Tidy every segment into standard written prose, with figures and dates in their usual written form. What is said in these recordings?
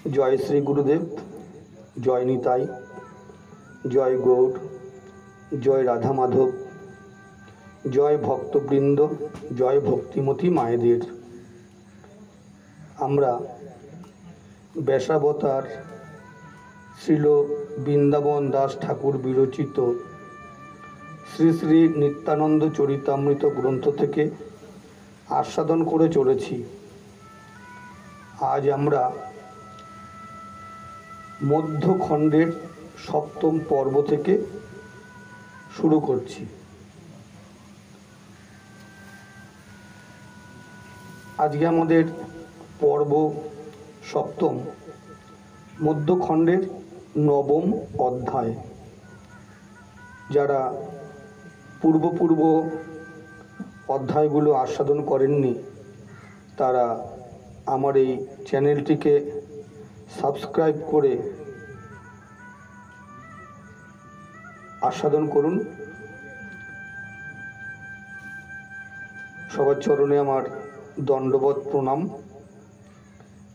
জয় শ্রী গুরুদেব, জয় নিতাই, জয় গৌর, জয় রাধা মাধব, জয় ভক্তবৃন্দ, জয় ভক্তিমতী মায়েদের। আমরা ব্যাসাবতার শ্রীল বৃন্দাবন দাস ঠাকুর বিরচিত শ্রী শ্রী নিত্যানন্দ চরিতামৃত গ্রন্থ থেকে আস্বাদন করে চলেছি। আজ আমরা মধ্যখণ্ডের সপ্তম পর্ব থেকে শুরু করছি। আজকে আমাদের পর্ব সপ্তম, মধ্যখণ্ডের নবম অধ্যায়। যারা পূর্ব অধ্যায়গুলো আস্বাদন করেননি তারা আমার এই চ্যানেলটিকে সাবস্ক্রাইব করে আস্বাদন করুন। সবার চরণে আমার দণ্ডবৎ প্রণাম।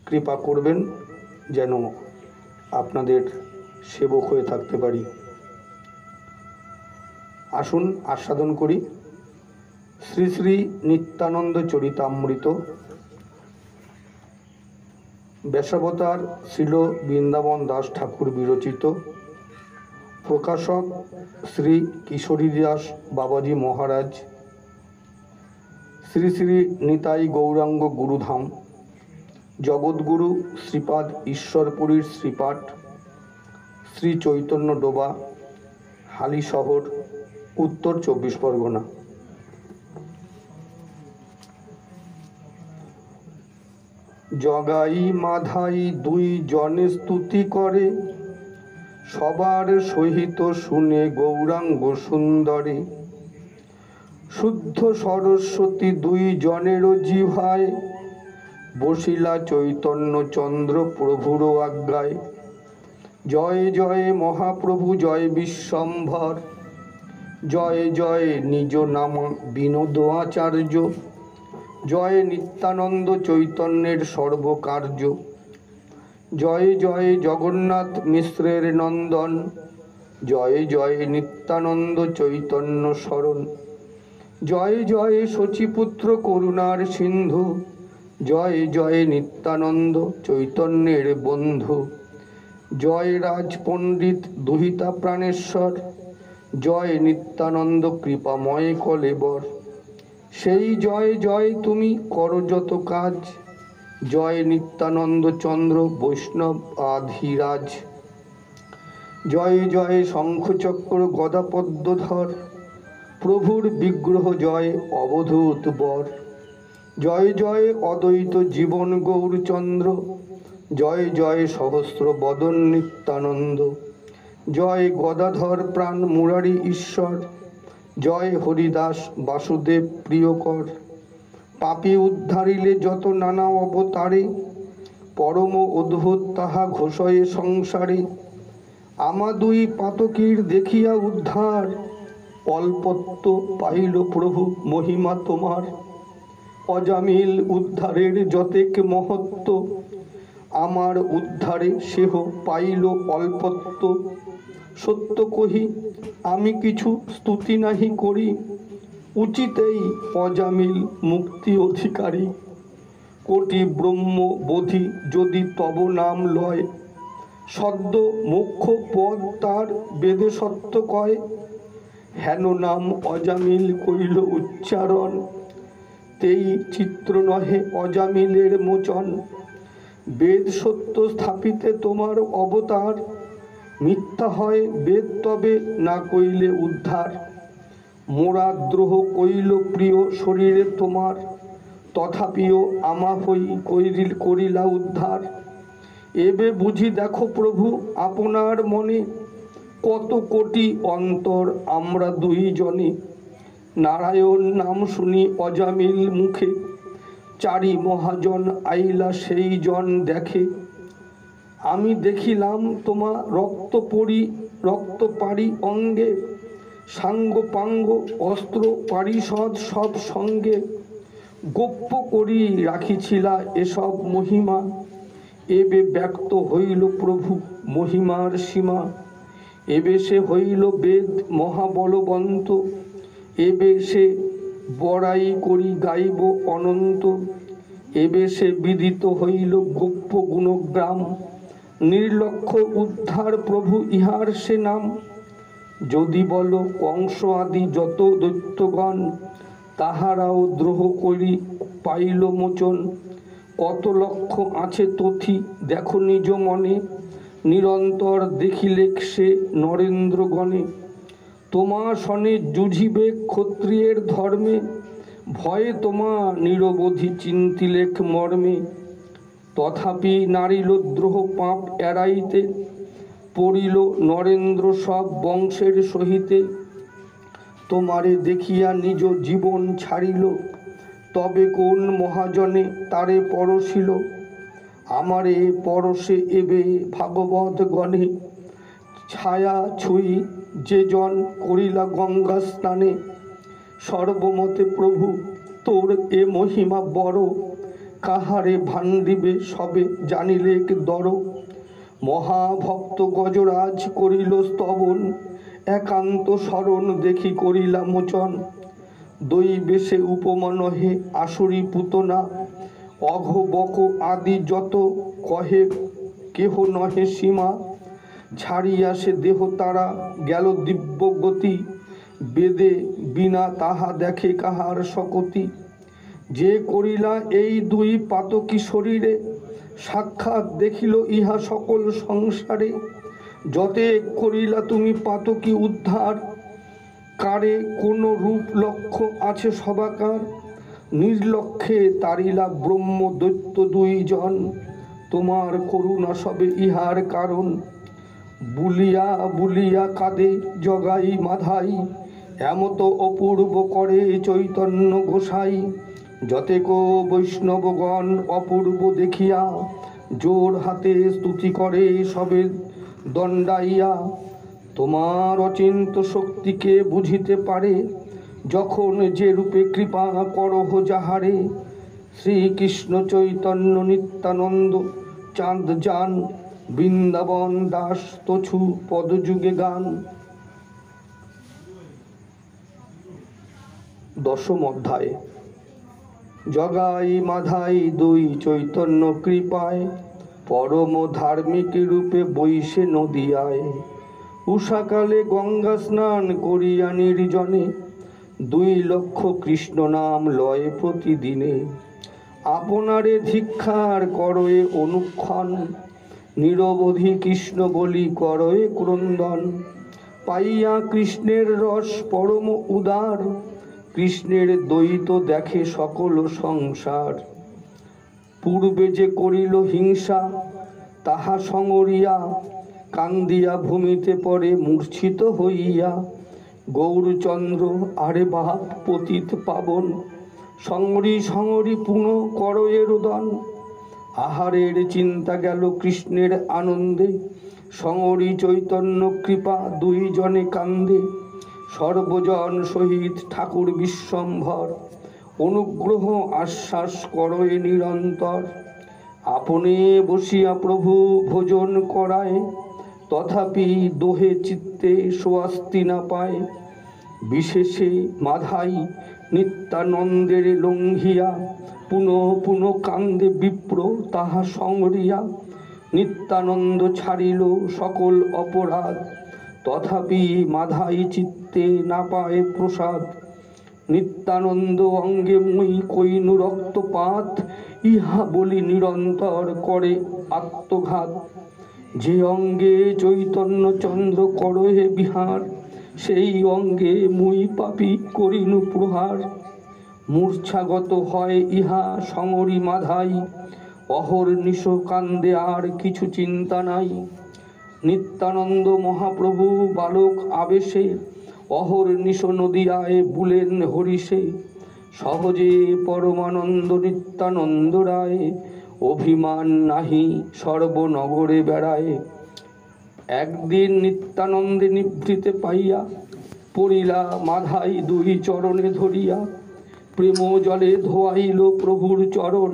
কৃপা করবেন যেন আপনাদের সেবক হয়ে থাকতে পারি। আসুন আস্বাদন করি শ্রী শ্রী নিত্যানন্দ চরিতামৃত, ব্যাসাবতার শ্রীল বৃন্দাবন দাস ঠাকুর বিরচিত, প্রকাশক শ্রী কিশোরীদাস বাবাজি মহারাজ, শ্রী শ্রী নিতাই গৌরাঙ্গ গুরুধাম, জগৎগুরু শ্রীপাদ ঈশ্বরপুরীর শ্রীপাঠ, শ্রী চৈতন্য ডোবা, হালিশহর, উত্তর 24 পরগনা। জগাই মাধাই দুই জনে স্তুতি করে, সবার সহিত শুনে গৌরাঙ্গ সুন্দরে। শুদ্ধ সরস্বতী দুই জনেরও জিভায়, বসিলা চৈতন্য চন্দ্র প্রভুর আজ্ঞায়। জয় জয় মহাপ্রভু, জয় বিশ্বম্ভর, জয় জয় নিজ নাম বিনোদ আচার্য, জয় নিত্যানন্দ চৈতন্যের সর্বকার্য। জয় জয় জগন্নাথ মিশ্রের নন্দন, জয় জয় নিত্যানন্দ চৈতন্য শরণ। জয় জয় শচীপুত্র করুণার সিন্ধু, জয় জয় নিত্যানন্দ চৈতন্যের বন্ধু। জয় রাজ পণ্ডিত দুহিতা প্রাণেশ্বর, জয় নিত্যানন্দ কৃপাময় কলেবর। সেই জয় জয় তুমি করো যত কাজ, জয় নিত্যানন্দ চন্দ্র বৈষ্ণব আধিরাজ। জয় জয় শঙ্খচক্র গদা পদ্মধর, প্রভুর বিগ্রহ জয় অবধূত বর। জয় জয় অদ্বৈত জীবন গৌরচন্দ্র, জয় জয় সহস্র বদন নিত্যানন্দ। জয় গদাধর প্রাণ মুরারি ঈশ্বর, জয় হরিদাস বাসুদেব প্রিয়কর। পাপী উদ্ধারিলে যত নানা অবতারে, পরম অদ্ভুত তাহা ঘোষয়ে সংসারে। আমা দুই পাতকীর দেখিয়া উদ্ধার, অল্পত্ব পাইল প্রভু মহিমা তোমার। অজামিল উদ্ধারের যতেক মহত্ব, আমার উদ্ধারে সেহ পাইল অল্পত্ব। সত্য কহি আমি কিছু স্তুতি নাহি করি, উচিতেই অজামিল মুক্তি অধিকারী। কোটি ব্রহ্ম বোধি যদি তব নাম লয়, সদ্য মোক্ষ পদ তার বেদে সত্য কয়। হেন নাম অজামিল কইল উচ্চারণ, তেই চিত্র নহে অজামিলের মোচন। বেদ সত্য স্থাপিতে তোমার অবতার, মিথ্যা হয় বেদ তবে না কইলে উদ্ধার। মোরা দ্রোহ কইল প্রিয় শরীরে তোমার, তথাপিও আমা হই করিলা উদ্ধার। এবে বুঝি দেখো প্রভু আপনার মনে, কত কোটি অন্তর আমরা দুই জনে। নারায়ণ নাম শুনি অজামিল মুখে, চারি মহাজন আইলা সেই জন দেখে। আমি দেখিলাম তোমা রক্ত পারি অঙ্গে, সাঙ্গ পাঙ্গ অস্ত্র পারিষদ সব সঙ্গে। গোপ্য করি রাখিছিলা এসব মহিমা, এবে ব্যক্ত হইল প্রভু মহিমার সীমা, এবে সে হইল বেদ মহাবলবন্ত, এবে সে বড়াই করি গাইব অনন্ত, এবে সে বিদিত হইল গোপ্য গুণগ্রাম, নির্লক্ষ উদ্ধার প্রভু ইহার সে নাম। যদি বল কংস আদি যত দৈত্যগণ, তাহারাও দ্রোহ করি পাইল মোচন, কত লক্ষ আছে তথি দেখো নিজ মনে, নিরন্তর দেখিলেক সে নরেন্দ্রগণে। তোমা সনে যুঝিবে ক্ষত্রিয়ের ধর্মে, ভয়ে তোমা নিরবধি চিন্তিলেক মর্মে। তথাপি নারিল দ্রোহ পাপ এড়াইতে, পড়িল নরেন্দ্র সব বংশের সহিতে। তোমারে দেখিয়া নিজ জীবন ছাড়িল, তবে কোন মহাজনে তারে পরশিল। আমারে পরশে এবে ভাগবত গণে, ছায়া ছুঁই যে জন করিলা গঙ্গা স্নানে। সর্বমতে প্রভু তোর এ মহিমা বড়, কাহারে ভান্ডিবে সবে জানিলেক দর। মহাভক্ত গজরাজ করিল স্তবন, একান্ত শরণ দেখি করিলা মোচন। দৈবেশে উপমা নহে আসুরি পুতনা, অঘ বক আদি যত কহে কেহ নহে সীমা। ছাড়িয়া সে দেহ তারা গেল দিব্য গতি, বেদে বিনা তাহা দেখে কাহার শকতি। যে করিলা এই দুই পাতকী শরীরে, সাক্ষাৎ দেখিল ইহা সকল সংসারে। যতে করিলা তুমি পাতকী উদ্ধার, কারে কোন রূপ লক্ষ্য আছে সবাকার। নির্লক্ষ্যে তারিলা ব্রহ্ম দৈত্য দুইজন, তোমার করুণা সবে ইহার কারণ। বুলিয়া বুলিয়া কাঁদে জগাই মাধাই, এমত অপূর্ব করে চৈতন্য গোসাই। যতেক বৈষ্ণবগণ অপূর্ব দেখিয়া, জোর হাতে স্তুতি করে সবে দণ্ডাইয়া। তোমার অচিন্ত শক্তিকে বুঝিতে পারে, যখন যে রূপে কৃপা করহ যাহারে। শ্রীকৃষ্ণ চৈতন্য নিত্যানন্দ চাঁদ যান, বৃন্দাবন দাস তছু পদযুগে গান। দশম অধ্যায়। জগাই মাধাই দুই চৈতন্য কৃপায়, পরম ধার্মিক রূপে বৈশে নদিয়ায়। উষাকালে গঙ্গা স্নান করিয়া নির্জনে, 2 লক্ষ কৃষ্ণ নাম লয় প্রতিদিনে। আপনারে ধিক্ষার করয়ে অনুক্ষণ, নিরবধি কৃষ্ণ বলি করয়ে ক্রন্দন। পাইয়া কৃষ্ণের রস পরম উদার, কৃষ্ণের দ্বৈত দেখে সকল সংসার। পূর্বে যে করিল হিংসা তাহা সঙ্গরিয়া, কান্দিয়া ভূমিতে পড়ে মূর্ছিত হইয়া। গৌরচন্দ্র আরে বাপ পতিত পাবন, সঙ্গরি সঙ্গরি পুনঃ করয়ে রোদন। আহারের চিন্তা গেল কৃষ্ণের আনন্দে, সঙ্গরি চৈতন্য কৃপা দুইজনে কান্দে। সর্বজন সহিত ঠাকুর বিশ্বম্ভর, অনুগ্রহ আশ্বাস করয়ে নিরন্তর। আপনি বসিয়া প্রভু ভোজন করায়, তথাপি দোহে চিত্তে স্বস্তি না পায়। বিশেষে মাধাই নিত্যানন্দের লঙ্ঘিয়া, পুনঃ পুনঃ কান্দে বিপ্র তাহা সংরিয়া। নিত্যানন্দ ছাড়িল সকল অপরাধ, তথাপি মাধাই চিত্তে না পায় প্রসাদ। নিত্যানন্দ অঙ্গে মুই কইনু রক্তপাত, ইহা বলি নিরন্তর করে আত্মঘাত। যে অঙ্গে চৈতন্য চন্দ্র করহে বিহার, সেই অঙ্গে মুই পাপী করিনু প্রহার। মূর্ছাগত হয় ইহা সঙ্গরি মাধাই, অহর্নিশ কান্দে আর কিছু চিন্তা নাই। নিত্যানন্দ মহাপ্রভু বালক আবেশে, অহর্নিশ নদিয়ায় বুলেন হরিষে। সহজে পরমানন্দ নিত্যানন্দ রায়, অভিমান নাহি সর্বনগরে বেড়ায়। একদিন নিত্যানন্দে নিভৃতে পাইয়া, পড়িলা মাধাই 2 চরণে ধরিয়া। প্রেম জলে ধোয়াইল প্রভুর চরণ,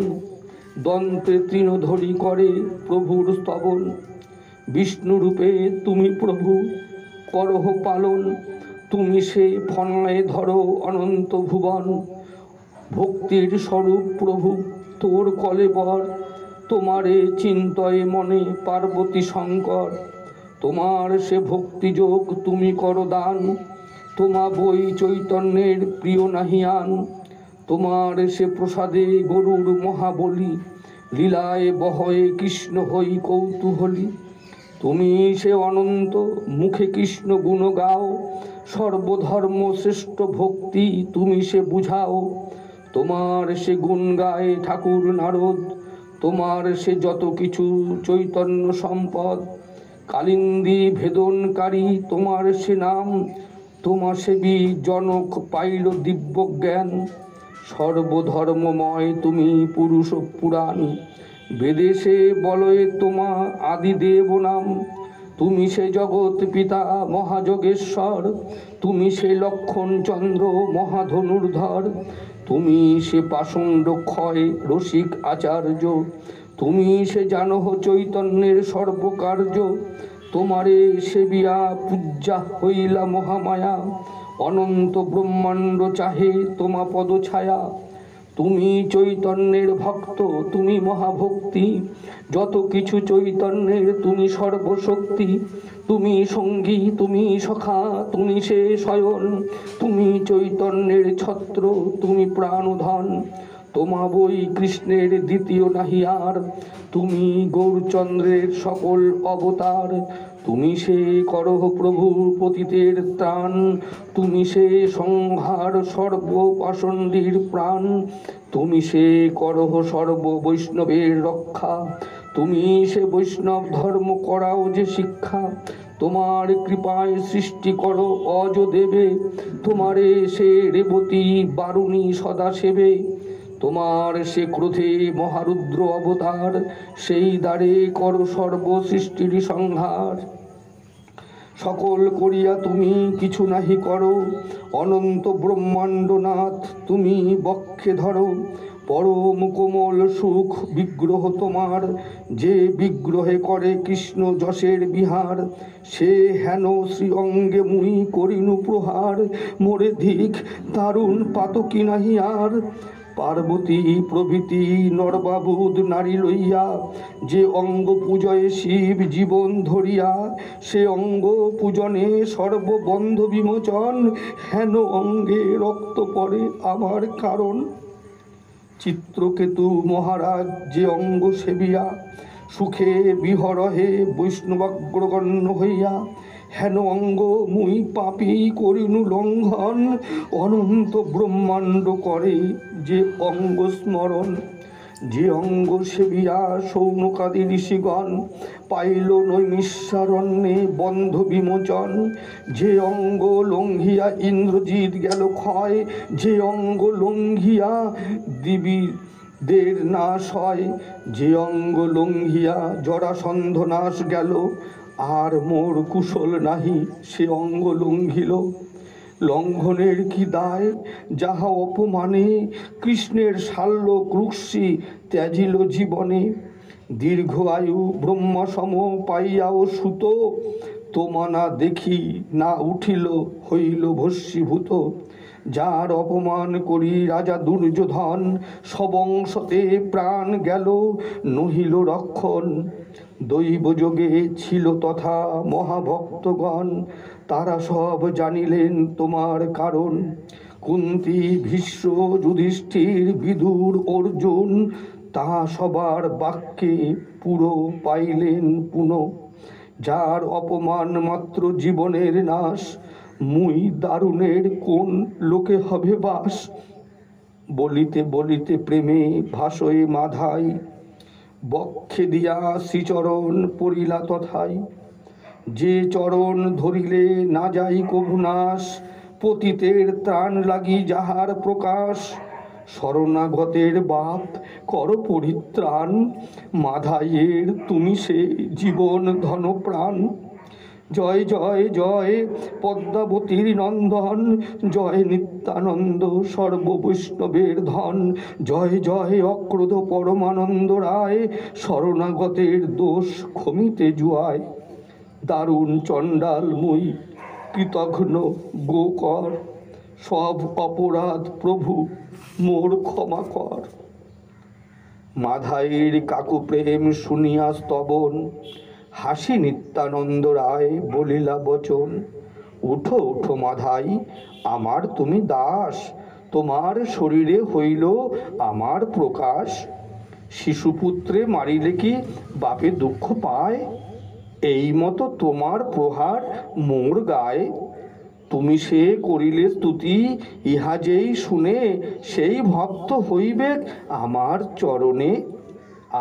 দন্তে তৃণধরি করে প্রভুর স্তবন। বিষ্ণুরূপে তুমি প্রভু করহ পালন, তুমি সে ফনায় ধরো অনন্ত ভুবন। ভক্তির স্বরূপ প্রভু তোর কলেবর, তোমারে চিন্তয়ে মনে পার্বতী শঙ্কর। তোমার সে ভক্তিযোগ তুমি করো দান, তোমা বই চৈতন্যের প্রিয় নাহিয়ান। তোমার সে প্রসাদে গরুর মহাবলী, লীলায় বহয়ে কৃষ্ণ হই কৌতূহলী। তুমি সে অনন্ত মুখে কৃষ্ণ গুণ গাও, সর্বধর্ম শ্রেষ্ঠ ভক্তি তুমি সে বুঝাও। তোমার সে গুণ গায় ঠাকুর নারদ, তোমার সে যত কিছু চৈতন্য সম্পদ। কালিন্দী ভেদনকারী তোমার সে নাম, তোমা সেবী জনক পাইল দিব্য জ্ঞান। সর্বধর্মময় তুমি পুরুষ পুরাণ, বেদে সে বলয়ে তোমা আদিদেব নাম। তুমি সে জগৎ পিতা মহাযোগেশ্বর, তুমি সে লক্ষণ চন্দ্র মহাধনুর্ধর। তুমি সে পাষণ্ড ক্ষয় রসিক আচার্য, তুমি সে জানহ চৈতন্যের সর্বকার্য। তোমারে সেবিয়া পূজ্যা হইলা মহামায়া, অনন্ত ব্রহ্মাণ্ড চাহে তোমা পদ ছায়া। তুমি চৈতন্যের ভক্ত তুমি মহাভক্তি, যত কিছু চৈতন্যের তুমি সর্বশক্তি। তুমি সঙ্গী তুমি সখা তুমি সে শয়ন, তুমি চৈতন্যের ছত্র তুমি প্রাণধন। তোমা বই কৃষ্ণের দ্বিতীয় নাহিয়ার, তুমি গৌরচন্দ্রের সকল অবতার। তুমি সে করহ প্রভু পতিতের ত্রাণ, তুমি সে সংহার সর্বপাষণ্ডীর প্রাণ। তুমি সে করহ সর্ব বৈষ্ণবের রক্ষা, তুমি সে বৈষ্ণব ধর্ম করাও যে শিক্ষা। তোমার কৃপায় সৃষ্টি করো অজ দেবে, তোমারে সে রেবতী বারুণী সদা সেবে। তোমার সে ক্রোধে মহারুদ্র অবতার, সেই দ্বারে করো সর্ব সৃষ্টির সংহার। সকল করিয়া তুমি কিছু নাহি করো, অনন্ত ব্রহ্মাণ্ডনাথ তুমি বক্ষে ধরো। পরম কোমল সুখ বিগ্রহ তোমার, যে বিগ্রহে করে কৃষ্ণ যশের বিহার। সে হেন শ্রী অঙ্গে মুই করিনু প্রহার, মোরে ধিক দারুণ পাতকি নাহি আর। পার্বতী প্রভৃতি নরবাবুদ নারী লইয়া, যে অঙ্গ পূজয়ে শিব জীবন ধরিয়া। সে অঙ্গ পূজনে সর্ববন্ধ বিমোচন, হেন অঙ্গে রক্ত পড়ে আমার কারণ। চিত্রকেতু মহারাজ যে অঙ্গ সেবিয়া, সুখে বিহরহে বৈষ্ণবাগ্রগণ্য হইয়া। হেন অঙ্গ মুই পাপী করিনু লঙ্ঘন, অনন্ত ব্রহ্মাণ্ড করে যে অঙ্গ স্মরণ। যে অঙ্গ সেবিয়া সৌনকাদি ঋষিগণ, পাইল নৈমিষারণ্যে বন্ধ বিমোচন। যে অঙ্গ লঙ্ঘিয়া ইন্দ্রজিৎ গেল ক্ষয়, যে অঙ্গ লঙ্ঘিয়া দেবীদের নাশ হয়। যে অঙ্গ লঙ্ঘিয়া জরাসন্ধ নাশ গেল, আর মোর কুশল নাহি সে অঙ্গ লঙ্ঘিল। লঙ্ঘনের কি দায় যাহা অপমানে, কৃষ্ণের শাল্য ক্রুশি ত্যাজিল জীবনে। দীর্ঘ আয়ু ব্রহ্মা সম পাইয়াও সুত, তোমা না দেখি না উঠিল হইল ভস্মীভূত। যার অপমান করি রাজা দুর্যোধন, সবংশতে প্রাণ গেল নহিল রক্ষণ। দৈবযোগে ছিল তথা মহাভক্তগণ, তারা সব জানিলেন তোমার কারণ। কুন্তী ভীষ্ম যুধিষ্ঠির বিদুর অর্জুন, তা সবার বাক্যে পুরো পাইলেন পুনঃ। যার অপমান মাত্র জীবনের নাশ, মুই দারুণের কোন লোকে হবে বাস। বলিতে বলিতে প্রেমে ভাসয়ে মাধাই, বক্ষে দিয়া শ্রীচরণ পড়িলা তথাই। যে চরণ ধরিলে না যাই কভু নাশ, পতিতের ত্রাণ লাগি যাহার প্রকাশ। শরণাগতের বাপ কর পরিত্রাণ, মাধাইয়ের তুমি সে জীবন ধন প্রাণ। জয় জয় জয় পদ্মাবতীর নন্দন, জয় নিত্যানন্দ সর্ববৈষ্ণবের ধন, জয় জয় অক্রোধ পরমানন্দ রায়, শরণাগতের দোষ ক্ষমিতে জুয়ায়। দারুণ চণ্ডাল মুই কৃতঘ্ন গোকর, সব অপরাধ প্রভু মোর ক্ষমা কর। মাধাইর কাকু প্রেম শুনিয়া স্তবন, হাসি নিত্যানন্দ রায় বলিলা বচন। উঠো উঠো মাধাই আমার তুমি দাস, তোমার শরীরে হইল আমার প্রকাশ। শিশুপুত্রে মারিলে কি বাপে দুঃখ পায়, এই মতো তোমার প্রহার মোর গায়ে। তুমি সে করিলে স্তুতি, ইহা যেই শুনে সেই ভক্ত হইবে আমার চরণে।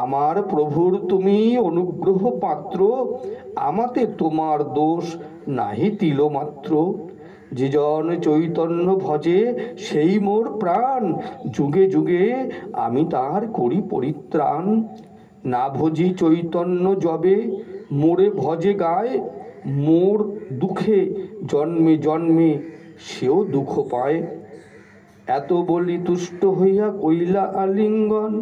আমার প্রভুর তুমি অনুগ্রহ পাত্র, আমাতে তোমার দোষ নাহি তিলমাত্র। যে জন চৈতন্য ভজে সেই মোর প্রাণ, যুগে যুগে আমি তার করি পরিত্রাণ। না ভজি চৈতন্য যবে মোরে ভজে গায়, মোর দুঃখে জন্মে জন্মে সেও দুঃখ পায়। এত বলি তুষ্ট হইয়া কইলা আলিঙ্গন,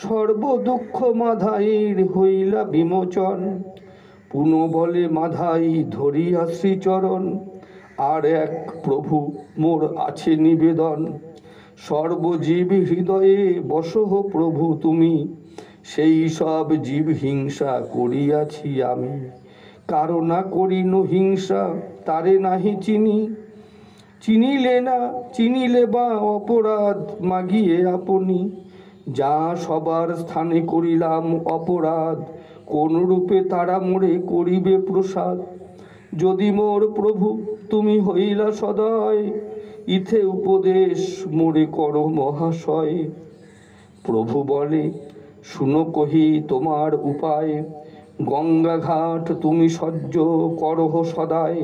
সর্বদুঃখ মাধাইর হইলা বিমোচন। পুনঃ বলে মাধাই ধরিয়া শ্রীচরণ, আর এক প্রভু মোর আছে নিবেদন। সর্বজীব হৃদয়ে বসহ প্রভু তুমি, সেই সব জীব হিংসা করিয়াছি আমি। কারো না করিনু হিংসা তারে নাহি চিনি, চিনিলে বা অপরাধ মাগিয়ে আপনি। যা সবার স্থানে করিলাম অপরাধ, কোন রূপে তারা মোরে করিবে প্রসাদ। যদি মোর প্রভু তুমি হইলা সদয়, ইথে উপদেশ মোরে করো মহাশয়। প্রভু বলে শুনো কহি তোমার উপায়, গঙ্গা ঘাট তুমি সহ্য করহ সদায়।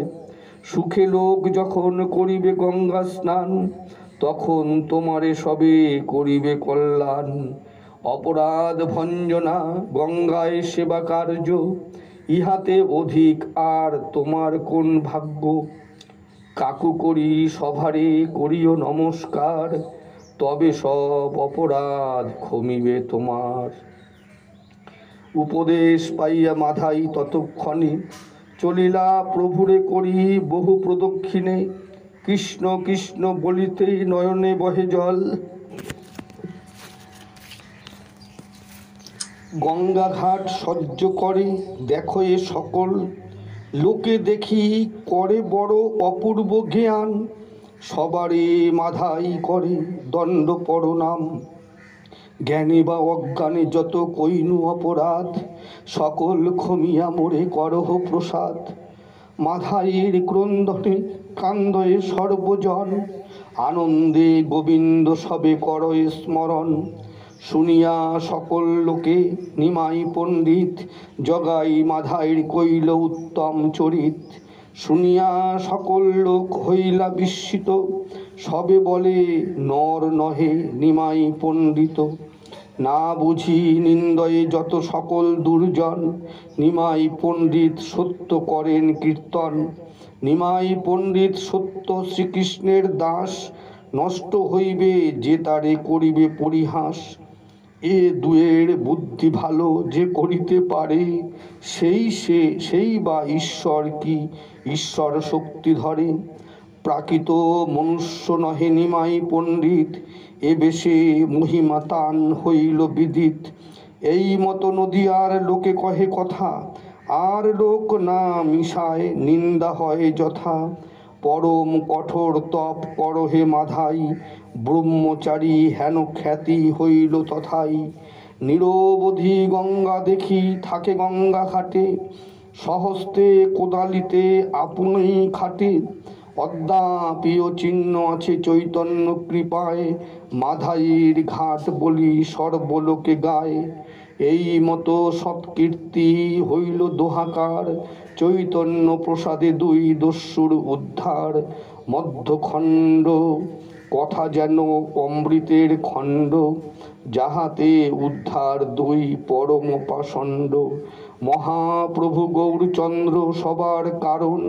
সুখে লোক যখন করিবে গঙ্গা স্নান, তখন তোমারে সবে করিবে কল্যাণ। অপরাধ ভঞ্জনা গঙ্গায় সেবা কার্য, ইহাতে অধিক আর তোমার কোন ভাগ্য। কাকু করি সভারে করিও নমস্কার, তবে সব অপরাধ ক্ষমিবে তোমার। উপদেশ পাইয়া মাধাই ততক্ষণে চলিলা প্রভুরে করি বহু প্রদক্ষিণে। কৃষ্ণ কৃষ্ণ বলিতেই নয়নে বহে জল, গঙ্গা ঘাট সহ্য করে দেখো এ সকল। লোকে দেখি করে বড় অপূর্ব জ্ঞান, সবারে মাধাই করে দণ্ড প্রণাম। জ্ঞানে বা অজ্ঞানে যত কইনু অপরাধ, সকল ক্ষমিয়া মোরে করহ প্রসাদ। মাধাইয়ের ক্রন্দনে কান্দয়ে সর্বজন, আনন্দে গোবিন্দ সবে করয়ে স্মরণ। শুনিয়া সকল লোকে নিমাই পণ্ডিত, জগাই মাধাইর কইল উত্তম চরিত। শুনিয়া সকল লোক হইলা বিস্মিত, সবে বলে নর নহে নিমাই পণ্ডিত। না বুঝি নিন্দয়ে যত সকল দুর্জন, নিমাই পণ্ডিত সত্য করেন কীর্তন। নিমাই পণ্ডিত সত্য শ্রীকৃষ্ণের দাস, নষ্ট হইবে যে তারে করিবে পরিহাস। এ দুয়ের বুদ্ধি ভালো যে করিতে পারে, সেই বা ঈশ্বর কি ঈশ্বর শক্তি ধরে। প্রাকৃত মনুষ্য নহে নিমাই পণ্ডিত, এ বেশে মহিমা তান হইল বিদিত। এই মতো নদীয়ার লোকে কহে কথা, আর লোক না মিশায় নিন্দা হয় যথা। পরম কঠোর তপ করহে মাধাই, ব্রহ্মচারী হেন খ্যাতি হইল তথাই। নিরবধি গঙ্গা দেখি থাকে গঙ্গা ঘাটে, সহস্তে কোদালিতে আপনি খাটে। অদ্যাপিও চিহ্ন আছে চৈতন্য কৃপায়, মাধাইর ঘাট বলি সর্বলোকে গায়। এই মতো সৎকীর্তি হইল দোহাকার, চৈতন্য প্রসাদে দুই দস্যুর উদ্ধার। মধ্যখণ্ড কথা যেন অমৃতের খণ্ড, যাহাতে উদ্ধার দুই পরম পাষণ্ড। মহাপ্রভু গৌরচন্দ্র সবার কারণ,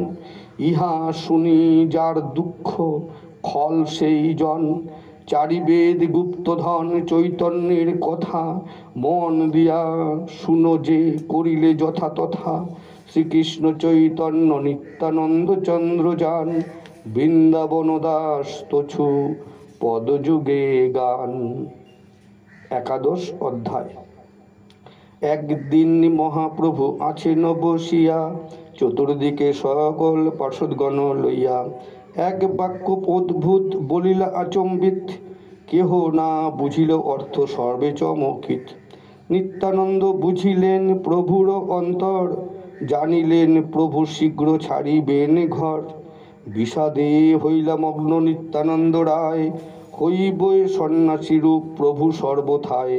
ইহা শুনি যার দুঃখ খল সেই জন। চারিবেদ গুপ্তধন চৈতন্যের কথা, মন দিয়া শুনো যে করিলে যথা তথা। শ্রীকৃষ্ণ চৈতন্য নিত্যানন্দ চন্দ্র যান, বৃন্দাবন দাস তছু পদযুগে গান। একাদশ অধ্যায়। একদিন মহাপ্রভু আছেন বসিয়া, চতুর্দিকে সকল পার্ষদগণ লইয়া। এক বাক্য অদ্ভুত বলিলা আচম্বিত, কেহ না বুঝিল অর্থ সর্বে চমকিত। নিত্যানন্দ বুঝিলেন প্রভুর অন্তর, জানিলেন প্রভু শীঘ্র ছাড়িবেন ঘর। বিষাদে হইলা মগ্ন নিত্যানন্দ রায়, হইব সন্ন্যাসীরূপ প্রভু সর্বথায়।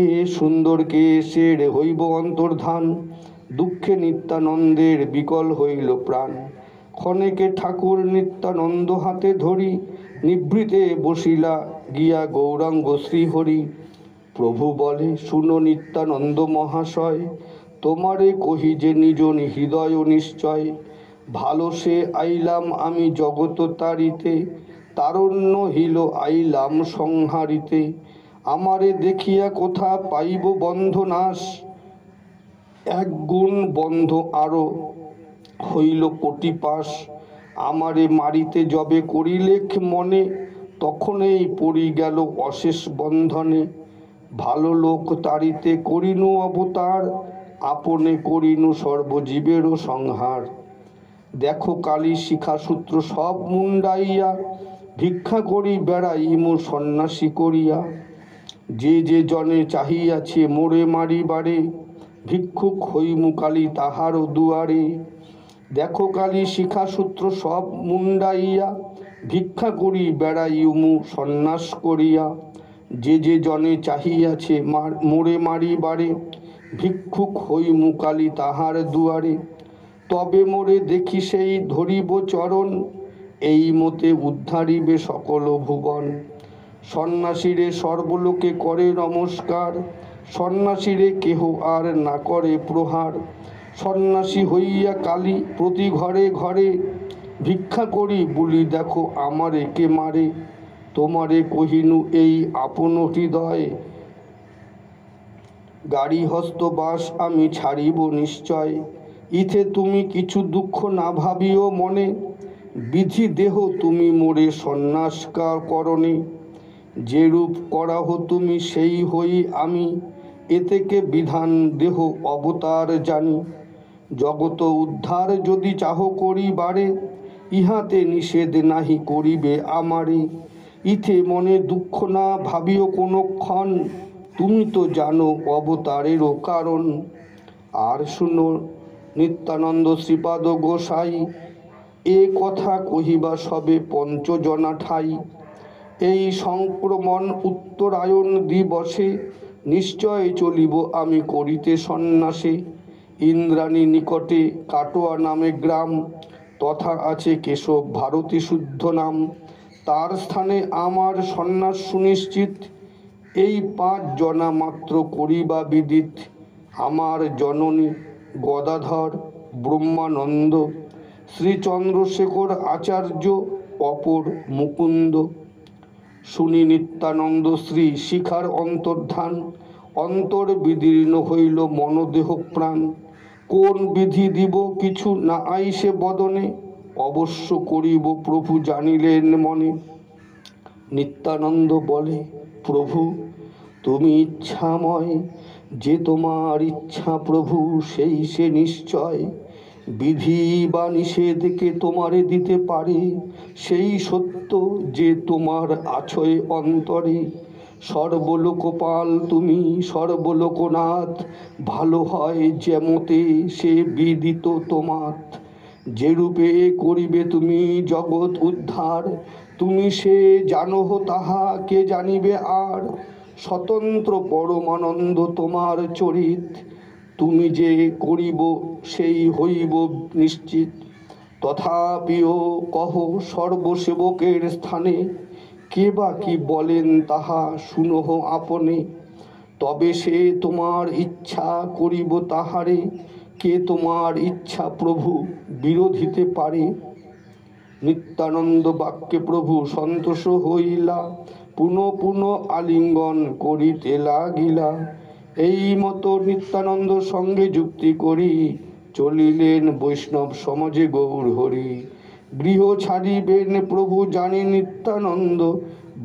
এ সুন্দর কেশের হইব অন্তর্ধান, দুঃখে নিত্যানন্দের বিকল হইল প্রাণ। ক্ষণেকে ঠাকুর নিত্যানন্দ হাতে ধরি, নিভৃতে বসিলা গিয়া গৌরাঙ্গ শ্রীহরি। প্রভু বলে, শুনো নিত্যানন্দ মহাশয়, তোমারে কহি যে নিজ হৃদয় নিশ্চয়। ভালো সে আইলাম আমি জগত তারিতে, তারণ্য হিল আইলাম সংহারিতে। আমারে দেখিয়া কোথা পাইব বন্ধ নাশ, এক গুণ বন্ধ আরো হইল কোটি পাশ। আমারে মারিতে যবে করিলেখ মনে, তখনই পড়ি গেল অশেষ বন্ধনে। ভালো লোক তারিতে করিনু অবতার, আপনে করিনু সর্বজীবেরও সংহার। দেখো কালী শিখাসূত্র সব মুন্ডাইয়া, ভিক্ষা করি বেড়াইমু সন্ন্যাসী করিয়া। যে যে জনে চাহিয়াছে মোরে মারিবারে, ভিক্ষুক হইমু কালী তাহারও দুয়ারে। দেখো কালী শিখাসূত্র সব মুন্ডাইয়া, ভিক্ষা করি বেড়াইমু সন্ন্যাস করিয়া। যে যে জনে চাহিয়াছে মোরে মারিবারে, ভিক্ষুক হইমু কালী তাহার দুয়ারে। তবে মোরে দেখি সেই ধরিব চরণ, এই মতে উদ্ধারিবে সকল ভুবন। সন্ন্যাসীরে সর্বলোকে করে নমস্কার, সন্ন্যাসীরে কেহ আর না করে প্রহার। সন্ন্যাসী হইয়া কালী প্রতি ঘরে ঘরে, ভিক্ষা করি বলি দেখো আমারে কে মারে। তোমারে কহিনু এই আপন হৃদয়, গাড়ি হস্তবাস আমি ছাড়িব নিশ্চয়। ইথে তুমি কিছু দুঃখ না ভাবিও মনে, বিধি দেহ তুমি মোরে সন্ন্যাস করণে। যেরূপ করাহ তুমি সেই হই আমি, এতেকে বিধান দেহ অবতার জানি। জগত উদ্ধার যদি চাহ করিবারে, ইহাতে নিষেধ নাহি করিবে আমারে। ইথে মনে দুঃখ না ভাবিও কোনো ক্ষণ, তুমি তো জানো অবতারেরও কারণ। আর শুনো নিত্যানন্দ শ্রীপাদ গোসাই, এ কথা কহিবা সবে পঞ্চজনা ঠাই। এই সংক্রমণ উত্তরায়ণ দিবসে, নিশ্চয় চলিব আমি করিতে সন্ন্যাসে। ইন্দ্রাণী নিকটে কাটোয়া নামে গ্রাম, তথা আছে কেশব ভারতী শুদ্ধ নাম। তার স্থানে আমার সন্ন্যাস সুনিশ্চিত, এই 5 জনা মাত্র করিবা বিদিত। আমার জননী গদাধর, ব্রহ্মানন্দ, শ্রী চন্দ্রশেখর আচার্য, অপর মুকুন্দ। শুনি নিত্যানন্দ শ্রী শিখার অন্তর্ধান, অন্তর বিদীর্ণ হইল মনদেহ প্রাণ। কোন বিধি দিব কিছু না আইসে বদনে, অবশ্য করিব প্রভু জানিলেন মনে। নিত্যানন্দ বলে, প্রভু তুমি ইচ্ছাময়, যে তোমার ইচ্ছা প্রভু সেই সে নিশ্চয়। বিধি বা নিষেধকে তোমারে দিতে পারে, সেই সত্য যে তোমার আছয় অন্তরে। সর্বলোকপাল তুমি সর্বলোকনাথ, ভালো হয় যেমতে সে বিদিত তোমার। যেরূপে করিবে তুমি জগৎ উদ্ধার, তুমি সে জানহ তাহা কে জানিবে আর। স্বতন্ত্র পরমানন্দ তোমার চরিত, তুমি যে করিব সেই হইব নিশ্চিত। তথাপিও কহ সর্বসেবকের স্থানে, কে বা কি বলেন তাহা শুনহ আপনে, তবে সে তোমার ইচ্ছা করিব তাহারে। কে তোমার ইচ্ছা প্রভু বিরোধিতে পারে? নিত্যানন্দ বাক্যে প্রভু সন্তোষ হইলা, পুনঃ পুনঃ আলিঙ্গন করিতে লাগিলা। এই মতো নিত্যানন্দ সঙ্গে যুক্তি করি চলিলেন বৈষ্ণব সমাজে গৌর হরি। গৃহ ছাড়িবেন প্রভু জানি নিত্যানন্দ,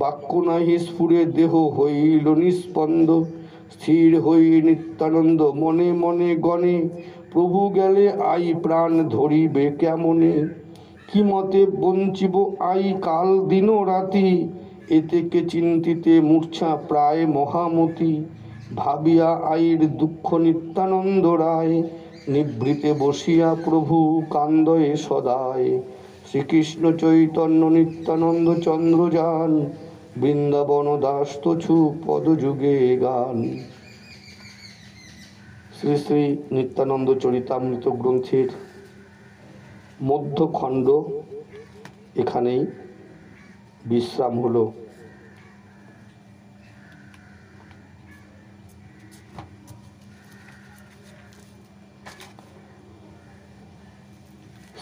বাক্য নাহি স্ফুরে দেহ হইল নিস্পন্দ। স্থির হই নিত্যানন্দ মনে মনে গণে, প্রভু গেলে আই প্রাণ ধরিবে কেমনে। কি মতে বঞ্চিব আই কাল দিন রাতি, এতেকে চিন্তিতে মূর্ছা প্রায় মহামতি। ভাবিয়া আইর দুঃখ নিত্যানন্দ রায়, নিভৃতে বসিয়া প্রভু কান্দয়ে সদায়। শ্রীকৃষ্ণ চৈতন্য নিত্যানন্দ চন্দ্রযান, বৃন্দাবন দাস তছু পদযুগে গান। শ্রী শ্রী নিত্যানন্দ চরিতামৃত গ্রন্থের মধ্যখণ্ড এখানেই বিশ্রাম হলো।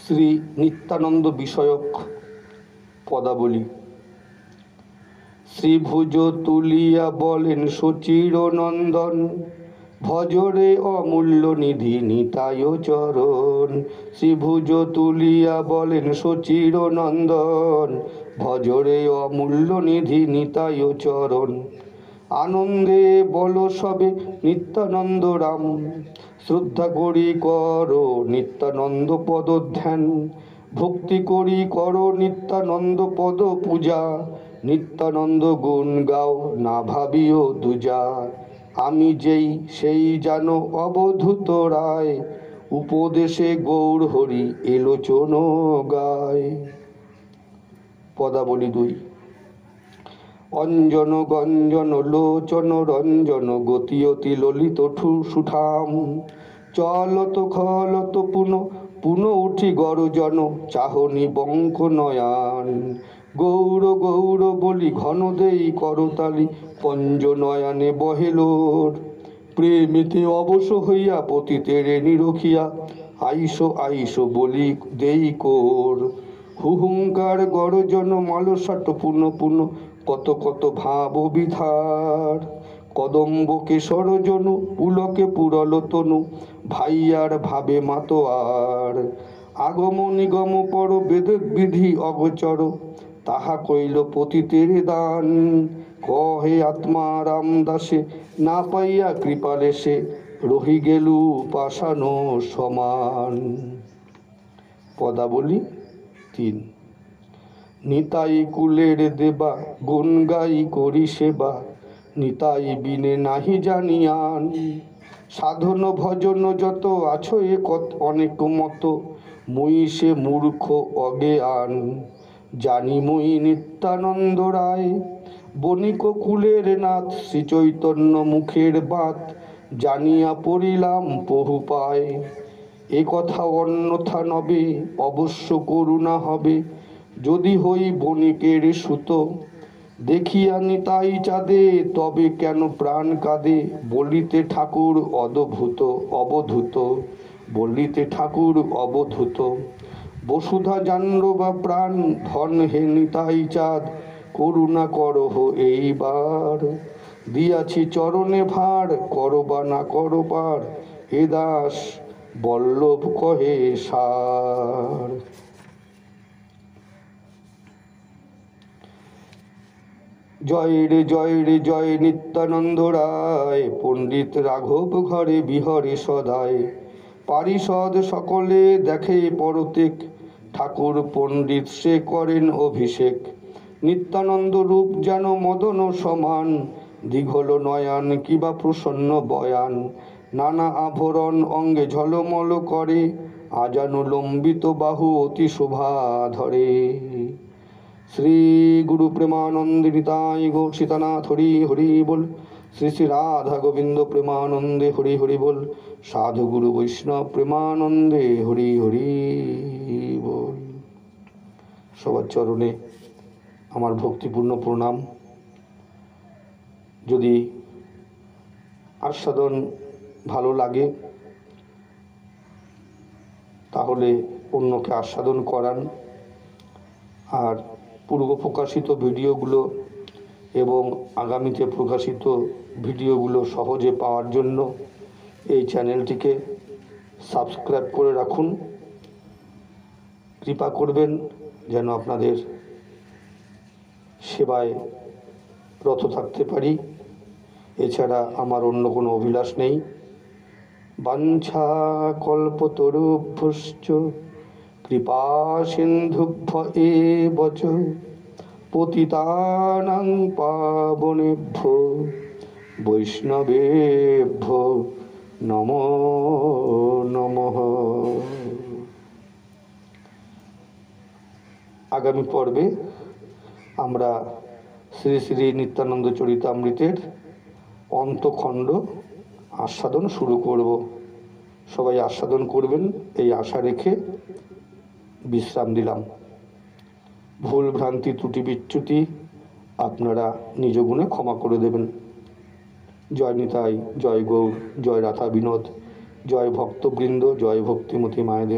শ্রী নিত্যানন্দ বিষয়ক পদাবলী। শ্রীভুজ তুলিয়া বলেন সচির নন্দন, ভজরে অমূল্য নিধি নিতায় চরণ। শ্রীভুজ তুলিয়া বলেন সচির নন্দন, ভজরে অমূল্য নিধি নিতায় চরণ। আনন্দে বল সবে নিত্যানন্দ রাম, শ্রদ্ধা করি কর নিত্যানন্দ পদ ধ্যান। ভক্তি করি কর নিত্যানন্দ পদ পূজা, নিত্যানন্দ গুণ গাও না ভাবিও দুজা। আমি যেই সেই জানো অবধূত রায়, উপদেশে গৌর হরি এলোচন গায়। পদাবলী 2। অঞ্জন গঞ্জন লোচন রঞ্জন, গতি অতি ললিত সুঠাম। চলত খলত পুন পুন উঠি গরজন, চাহনি বঙ্ক নয়ান। গৌর গৌর বলি ঘন দেই করতালি, পঞ্জ নয়নে বহেলোর। প্রেমিতে অবশ হইয়া পতিতের নিরখিয়া, আইসো আইসো বলি দেই কোর। হুহুঙ্কার গরজন মালসাট পুন পুন, কত কত ভাব বিধার। কদম্ব কেশর জনু পুলকে পুরল তনু, ভাইয়ার ভাবে মাতোয়ার। আগম নিগম পর বেদ বিধি অগচর, তাহা কইল পতিতের দান। কহে আত্মা রামদাসে না পাইয়া কৃপালে সে, রহি গেলু পাশানো সমান। পদাবলী 3। নিতাই কুলের দেবা গুণ গাই করি সেবা, নিতাই বিনে নাহি জানিয়ান। সাধন ভজন যত আছো এ অনেক মত, মুই সে মূর্খ অজ্ঞান। জানি মুই নিত্যানন্দ রায়, বণিক কুলের নাথ। শ্রী চৈতন্য মুখের বাত, জানিয়া পড়িলাম বহু পায়। এ কথা অন্যথা নবে অবশ্য করুণা হবে, যদি হই বণিকের সুত। দেখিয়া নিতাই চাঁদে তবে কেন প্রাণ কাঁদে, বলিতে ঠাকুর অবধূত বলিতে ঠাকুর অবধূত। বসুধা জানল বা প্রাণ ধন হে নিতাই চাঁদ, করুণা করহ এইবার। দিয়াছি চরণে ভার, করবা না করো পার। হে দাস বল্লভ কহে সার। জয় রে জয় রে জয় নিত্যানন্দ রায়, পণ্ডিত রাঘব ঘরে বিহরে সদায়। পারিষদ সকলে দেখে পরতেক, ঠাকুর পণ্ডিত সে করেন অভিষেক। নিত্যানন্দ রূপ যেন মদন সমান, দীঘল নয়ন কিবা প্রসন্ন বয়ান। নানা আভরণ অঙ্গে ঝলমল করে, আজানু লম্বিত বাহু অতি শোভা ধরে। শ্রী গুরু প্রেমানন্দে নিতাই গৌর সীতানাথ হরি হরি বল। শ্রী শ্রী রাধা গোবিন্দ প্রেমানন্দে হরি হরি বল। সাধু গুরু বৈষ্ণব প্রেমানন্দে হরি হরি বল। সবার চরণে আমার ভক্তিপূর্ণ প্রণাম। যদি আস্বাদন ভালো লাগে তাহলে অন্যকে আস্বাদন করান। আর পূর্ব প্রকাশিত ভিডিওগুলো এবং আগামীতে প্রকাশিত ভিডিওগুলো সহজে পাওয়ার জন্য এই চ্যানেলটিকে সাবস্ক্রাইব করে রাখুন। কৃপা করবেন যেন আপনাদের সেবায় রত থাকতে পারি। এছাড়া আমার অন্য কোনো অভিলাষ নেই। বাঞ্ছা কল্পতরুভ্যশ্চ কৃপা সিন্ধুভ্য এব চ পতিতানাং পাবনেভ্যো বৈষ্ণবেভ্যো নমো নমঃ। আগামী পর্বে আমরা শ্রী শ্রী নিত্যানন্দ চরিতামৃতের অন্তখণ্ড আস্বাদন শুরু করব। সবাই আস্বাদন করবেন এই আশা রেখে বিশ্রাম দিলাম। ভুল ভ্রান্তি ত্রুটি বিচ্যুতি আপনারা নিজ গুণে ক্ষমা করে দেবেন। জয় নিতাই, জয় গৌর, জয় রাধা বিনোদ, জয় ভক্তবৃন্দ, জয় ভক্তিমতী মায়েদের।